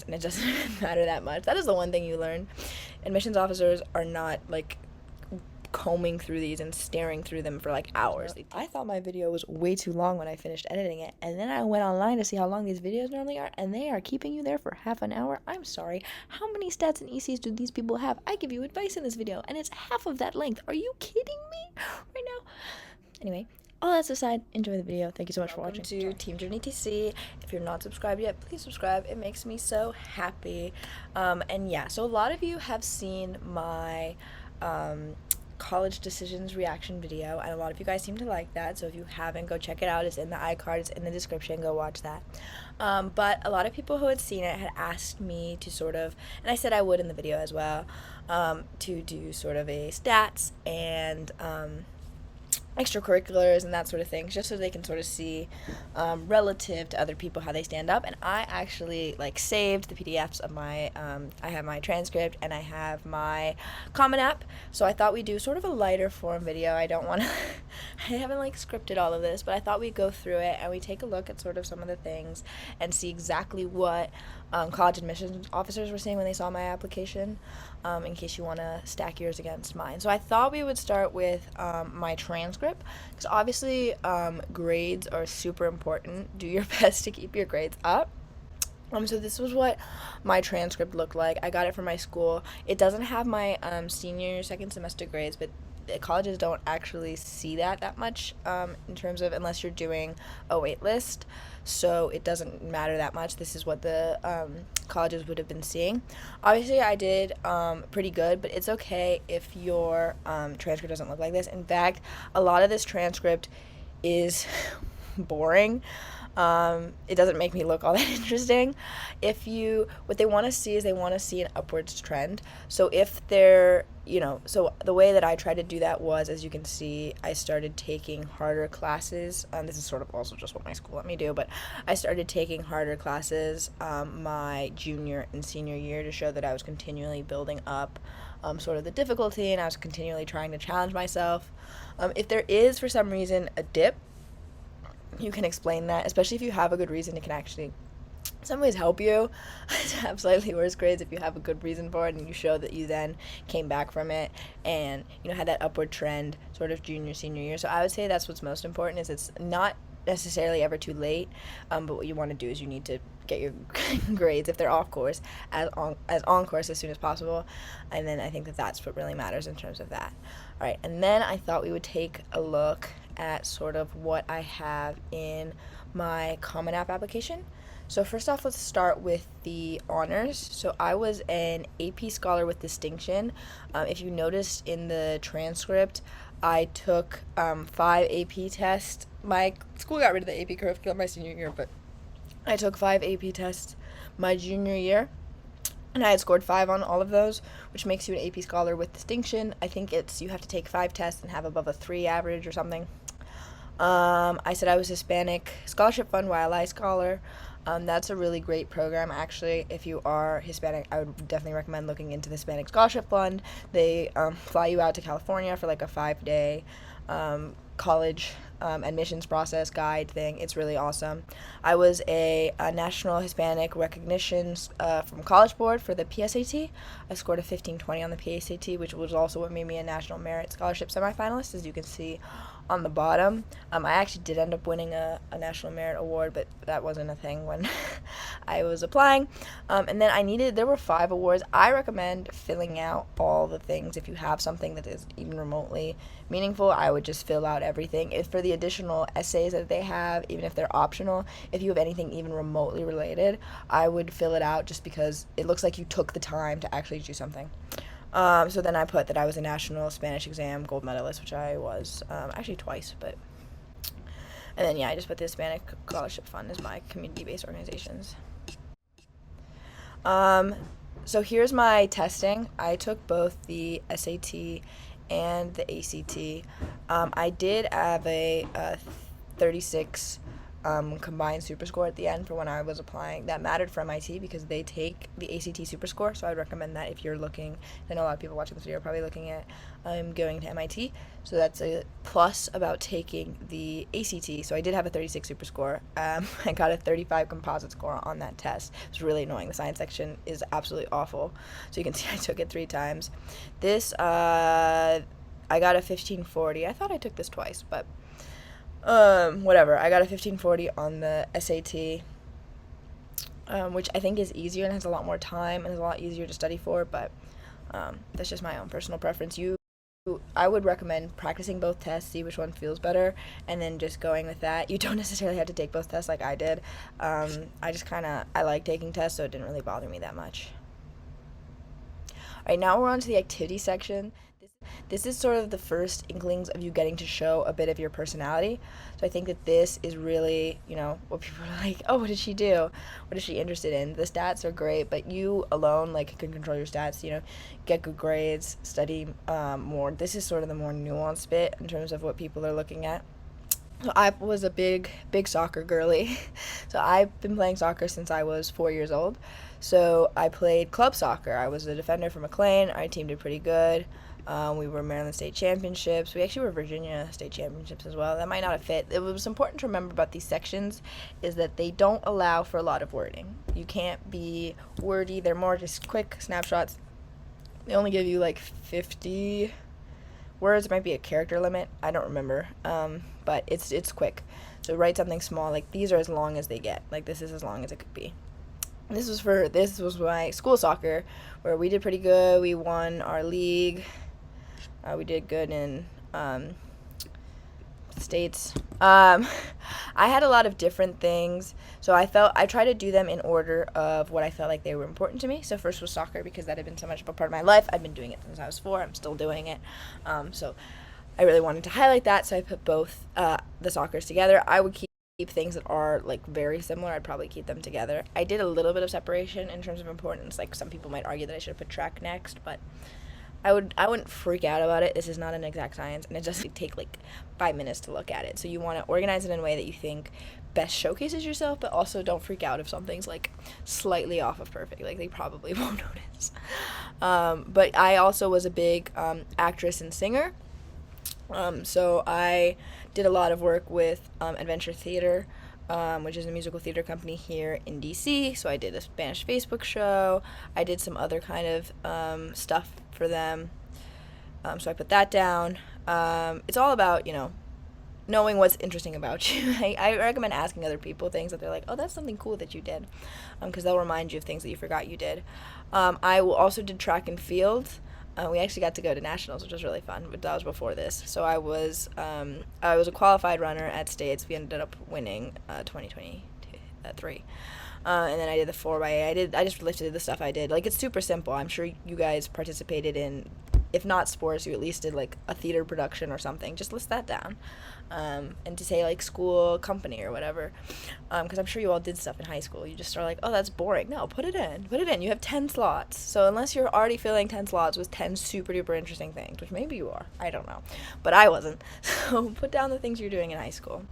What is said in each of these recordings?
questions, and it doesn't matter that much. That is the one thing you learn. Admissions officers are not like combing through these and staring through them for like hours. I thought my video was way too long when I finished editing it, and then I went online to see how long these videos normally are, and they are keeping you there for half an hour. I'm sorry. How many stats and ECs do these people have? I give you advice in this video, and it's half of that length. Are you kidding me right now? Anyway, all that aside, enjoy the video. Thank you so much for watching. To Team Journey TC. If you're not subscribed yet, please subscribe. It makes me so happy. And yeah, so a lot of you have seen my college decisions reaction video, and a lot of you guys seem to like that, so if you haven't, go check it out. It's in the iCard, it's in the description, go watch that. But a lot of people who had seen it had asked me to sort of, and I said I would in the video as well, to do sort of a stats and extracurriculars and that sort of thing, just so they can sort of see relative to other people how they stand up. And I actually like saved the PDFs of my I have my transcript and I have my Common App, so I thought we'd do sort of a lighter form video. I don't want to I haven't like scripted all of this, but I thought we'd go through it and we take a look at sort of some of the things and see exactly what college admissions officers were saying when they saw my application, in case you want to stack yours against mine. So I thought we would start with my transcript, because obviously grades are super important. Do your best to keep your grades up. So this was what my transcript looked like. I got it from my school. It doesn't have my senior second semester grades, but colleges don't actually see that much in terms of, unless you're doing a wait list, so it doesn't matter that much. This is what the colleges would have been seeing. Obviously I did pretty good, but it's okay if your transcript doesn't look like this. In fact, a lot of this transcript is boring. It doesn't make me look all that interesting. What they want to see is they want to see an upwards trend. So if they're, so the way that I tried to do that was, as you can see, I started taking harder classes. This is sort of also just what my school let me do, but I started taking harder classes my junior and senior year to show that I was continually building up sort of the difficulty, and I was continually trying to challenge myself. If there is, for some reason, a dip, you can explain that, especially if you have a good reason. It can actually in some ways help you to have slightly worse grades if you have a good reason for it and you show that you then came back from it and had that upward trend sort of junior senior year. So I would say that's what's most important, is it's not necessarily ever too late, but what you want to do is you need to get your grades, if they're off course, as on course as soon as possible. And then I think that that's what really matters in terms of that. All right, and then I thought we would take a look at sort of what I have in my Common App application. So first off, let's start with the honors. So I was an AP Scholar with distinction. If you noticed in the transcript, I took 5 AP tests. My school got rid of the AP curriculum my senior year, but I took 5 AP tests my junior year, and I had scored 5 on all of those, which makes you an AP Scholar with distinction. I think you have to take 5 tests and have above a 3 average or something. I said I was Hispanic Scholarship Fund YLI Scholar. That's a really great program, actually. If you are Hispanic, I would definitely recommend looking into the Hispanic Scholarship Fund. They fly you out to California for like a 5-day college admissions process guide thing. It's really awesome. I was a National Hispanic Recognition from College Board for the PSAT. I scored a 1520 on the PSAT, which was also what made me a National Merit Scholarship semifinalist, as you can see on the bottom. I actually did end up winning a National Merit Award, but that wasn't a thing when I was applying. And then there were 5 awards. I recommend filling out all the things. If you have something that is even remotely meaningful, I would just fill out everything. If for the additional essays that they have, even if they're optional, if you have anything even remotely related, I would fill it out, just because it looks like you took the time to actually do something. So then I put that I was a National Spanish Exam gold medalist, which I was, actually twice, but, and then, yeah, I just put the Hispanic Scholarship Fund as my community-based organizations. So here's my testing. I took both the SAT and the ACT. I did have a 36 combined super score at the end for when I was applying. That mattered for MIT because they take the ACT super score, so I would recommend that if you're looking. I know a lot of people watching this video are probably looking at going to MIT, so that's a plus about taking the ACT. So I did have a 36 super score. I got a 35 composite score on that test. It was really annoying. The science section is absolutely awful. So you can see I took it 3 times. This, I got a 1540. I thought I took this twice, but whatever. I got a 1540 on the SAT, which I think is easier and has a lot more time and is a lot easier to study for, but that's just my own personal preference. I would recommend practicing both tests, see which one feels better, and then just going with that. You don't necessarily have to take both tests like I did. I like taking tests, so it didn't really bother me that much. Alright, now we're on to the activity section. This is sort of the first inklings of you getting to show a bit of your personality. So I think that this is really, what people are like, oh, what did she do? What is she interested in? The stats are great, but you alone, can control your stats, get good grades, study more. This is sort of the more nuanced bit in terms of what people are looking at. So I was a big soccer girly. So I've been playing soccer since I was 4 years old. So I played club soccer. I was a defender for McLean. Our team did pretty good. We were Maryland State Championships. We actually were Virginia State Championships as well. That might not have fit. It was important to remember about these sections is that they don't allow for a lot of wording. You can't be wordy. They're more just quick snapshots. They only give you 50 words. It might be a character limit. I don't remember. But it's quick. So write something small. These are as long as they get. This is as long as it could be. This was my school soccer, where we did pretty good. We won our league. We did good in states. I had a lot of different things, so I tried to do them in order of what I felt like they were important to me. So first was soccer, because that had been so much of a part of my life. I've been doing it since I was 4. I'm still doing it. So I really wanted to highlight that, so I put both the soccers together. I would keep things that are very similar. I'd probably keep them together. I did a little bit of separation in terms of importance. Some people might argue that I should have put track next, but I wouldn't freak out about it. This is not an exact science, and it does take 5 minutes to look at it. So you want to organize it in a way that you think best showcases yourself, but also don't freak out if something's slightly off of perfect. They probably won't notice. But I also was a big actress and singer. So I did a lot of work with Adventure Theater, which is a musical theater company here in DC. So I did a Spanish Facebook show. I did some other kind of stuff for them. So I put that down. It's all about, knowing what's interesting about you. I recommend asking other people things that they're like, oh, that's something cool that you did, because they'll remind you of things that you forgot you did. I also did track and field. We actually got to go to nationals, which was really fun. But that was before this. So I was a qualified runner at states. We ended up winning 2023. And then I did the 4x8. I just listed the stuff I did. It's super simple. I'm sure you guys participated in, if not sports, you at least did a theater production or something. Just list that down. And to say school, company, or whatever. Because I'm sure you all did stuff in high school. You just are oh, that's boring. No, put it in. You have 10 slots. So unless you're already filling 10 slots with 10 super duper interesting things, which maybe you are, I don't know. But I wasn't. So put down the things you're doing in high school.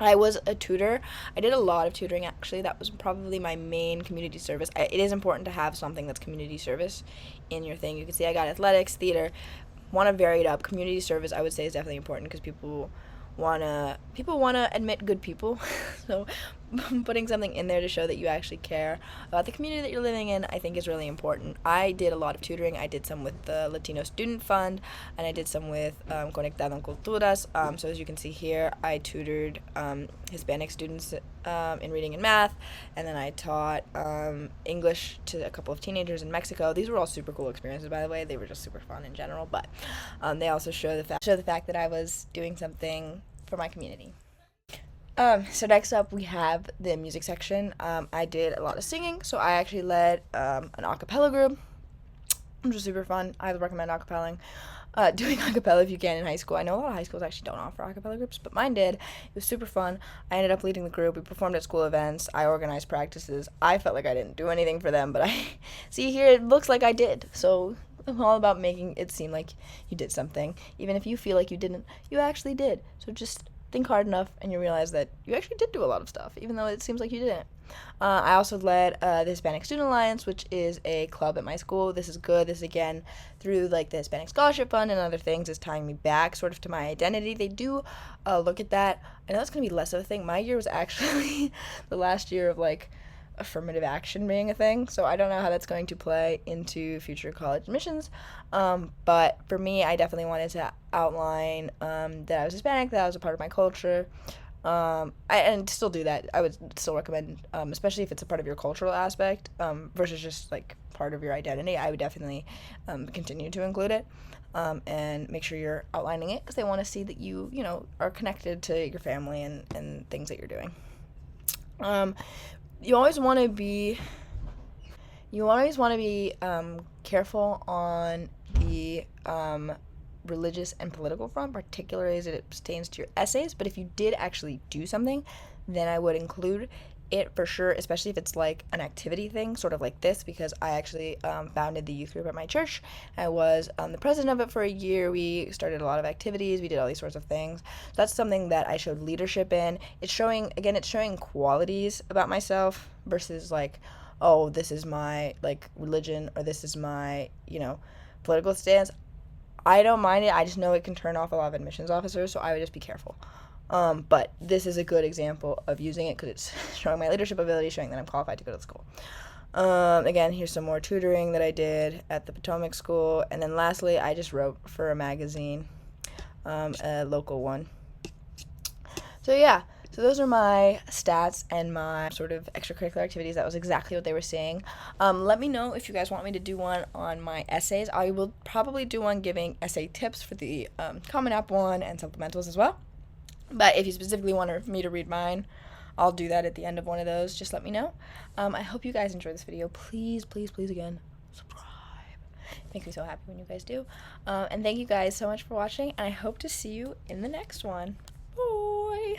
I was a tutor. I did a lot of tutoring, actually. That was probably my main community service. It is important to have something that's community service in your thing. You can see I got athletics, theater. Want to vary it up. Community service, I would say, is definitely important because people want to admit good people. So putting something in there to show that you actually care about the community that you're living in, I think, is really important. I did a lot of tutoring. I did some with the Latino Student Fund, and I did some with Conectado en Culturas. So as you can see here, I tutored Hispanic students in reading and math, and then I taught English to a couple of teenagers in Mexico. These were all super cool experiences, by the way. They were just super fun in general, but they also show the fact that I was doing something for my community. So next up we have the music section. I did a lot of singing, so I actually led an a cappella group, which was super fun. I would recommend a cappelling. Doing a cappella if you can in high school. I know a lot of high schools actually don't offer a cappella groups, but mine did. It was super fun. I ended up leading the group. We performed at school events. I organized practices. I felt like I didn't do anything for them, but I see here it looks like I did. So I'm all about making it seem like you did something. Even if you feel like you didn't, you actually did. So just think hard enough and you realize that you actually did do a lot of stuff, even though it seems like you didn't. I also led the Hispanic Student Alliance, which is a club at my school. This is good. This, again, through like the Hispanic Scholarship Fund and other things, is tying me back sort of to my identity. They do look at that. I know that's going to be less of a thing. My year was actually the last year of like affirmative action being a thing, so I don't know how that's going to play into future college admissions, but for me, I definitely wanted to outline that I was Hispanic, that I was a part of my culture, and still do that. I would still recommend, especially if it's a part of your cultural aspect, versus just like part of your identity. I would definitely continue to include it, and make sure you're outlining it, because they want to see that you are connected to your family and things that you're doing. You always want to be careful on the religious and political front, particularly as it pertains to your essays. But if you did actually do something, then I would include it for sure, especially if it's like an activity thing, sort of like this, because I actually founded the youth group at my church. I was the president of it for a year. We started a lot of activities. We did all these sorts of things. So that's something that I showed leadership in. It's showing qualities about myself versus like, oh, this is my like religion, or this is my political stance. I don't mind it. I just know it can turn off a lot of admissions officers, so I would just be careful. But this is a good example of using it, because it's showing my leadership ability, showing that I'm qualified to go to the school. Again, here's some more tutoring that I did at the Potomac School. And then lastly, I just wrote for a magazine, a local one. So yeah, so those are my stats and my sort of extracurricular activities. That was exactly what they were saying. Let me know if you guys want me to do one on my essays. I will probably do one giving essay tips for the Common App one and supplementals as well. But if you specifically want me to read mine, I'll do that at the end of one of those. Just let me know. I hope you guys enjoyed this video. Please, please, please, again, subscribe. It makes me so happy when you guys do. And thank you guys so much for watching, and I hope to see you in the next one. Bye.